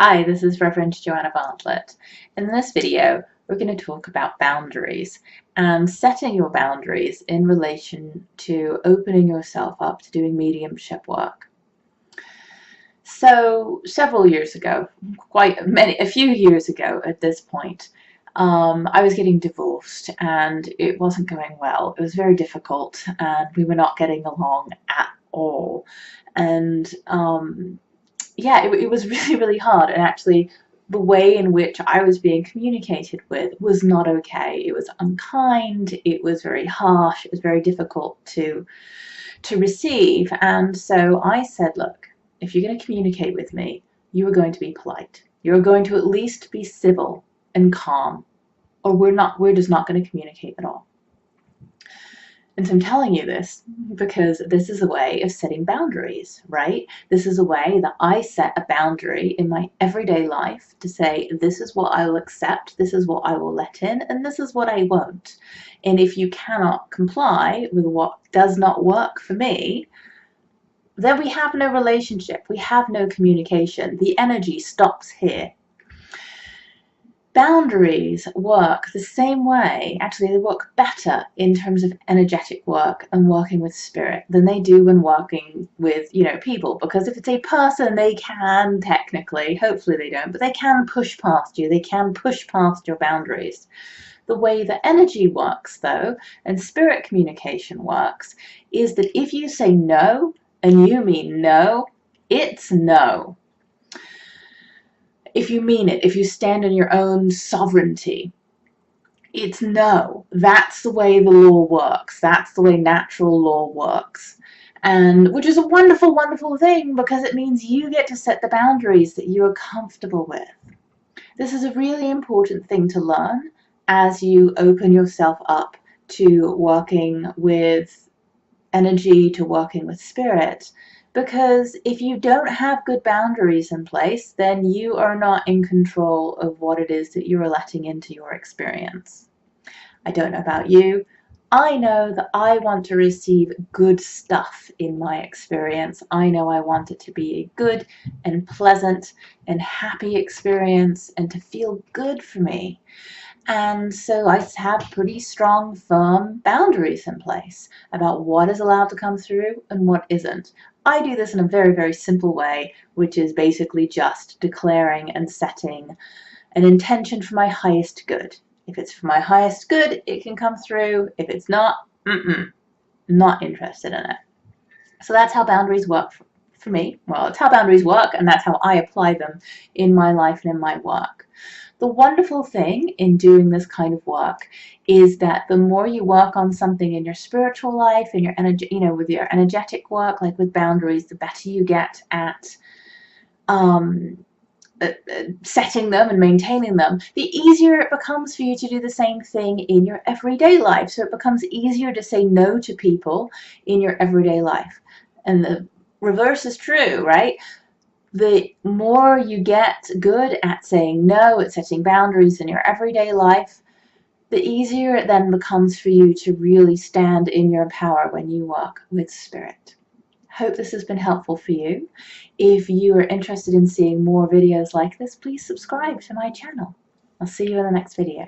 Hi, this is Reverend Joanna Bartlett. In this video, we're going to talk about boundaries and setting your boundaries in relation to opening yourself up to doing mediumship work. So, several years ago, a few years ago at this point, I was getting divorced and it wasn't going well. It was very difficult and we were not getting along at all. And yeah, it was really, really hard. And actually, the way in which I was being communicated with was not okay. It was unkind. It was very harsh. It was very difficult to receive. And so I said, look, if you're going to communicate with me, you are going to be polite. You're going to at least be civil and calm, or we're just not going to communicate at all. And so I'm telling you this because this is a way of setting boundaries, right? This is a way that I set a boundary in my everyday life to say, this is what I will accept, this is what I will let in, and this is what I won't. And if you cannot comply with what does not work for me, then we have no relationship, we have no communication. The energy stops here. Boundaries work the same way, actually they work better in terms of energetic work and working with spirit than they do when working with, people. Because if it's a person, they can technically, hopefully they don't, but they can push past you, they can push past your boundaries. The way that energy works though, and spirit communication works, is that if you say no, and you mean no, it's no. If you mean it, if you stand in your own sovereignty, it's no. That's the way the law works. That's the way natural law works. And which is a wonderful, wonderful thing because it means you get to set the boundaries that you are comfortable with. This is a really important thing to learn as you open yourself up to working with energy, to working with spirit. Because if you don't have good boundaries in place, then you are not in control of what it is that you are letting into your experience. I don't know about you. I know that I want to receive good stuff in my experience. I know I want it to be a good and pleasant and happy experience and to feel good for me. And so I have pretty strong, firm boundaries in place about what is allowed to come through and what isn't. I do this in a very, very simple way, which is basically just declaring and setting an intention for my highest good. If it's for my highest good, it can come through. If it's not, not interested in it. So that's how boundaries work for me. Well, it's how boundaries work, and that's how I apply them in my life and in my work. The wonderful thing in doing this kind of work is that the more you work on something in your spiritual life, in your energy, with your energetic work, like with boundaries, the better you get at setting them and maintaining them, the easier it becomes for you to do the same thing in your everyday life. So it becomes easier to say no to people in your everyday life. And the reverse is true, right? The more you get good at saying no, at setting boundaries in your everyday life, the easier it then becomes for you to really stand in your power when you work with spirit. Hope this has been helpful for you. If you are interested in seeing more videos like this, please subscribe to my channel. I'll see you in the next video.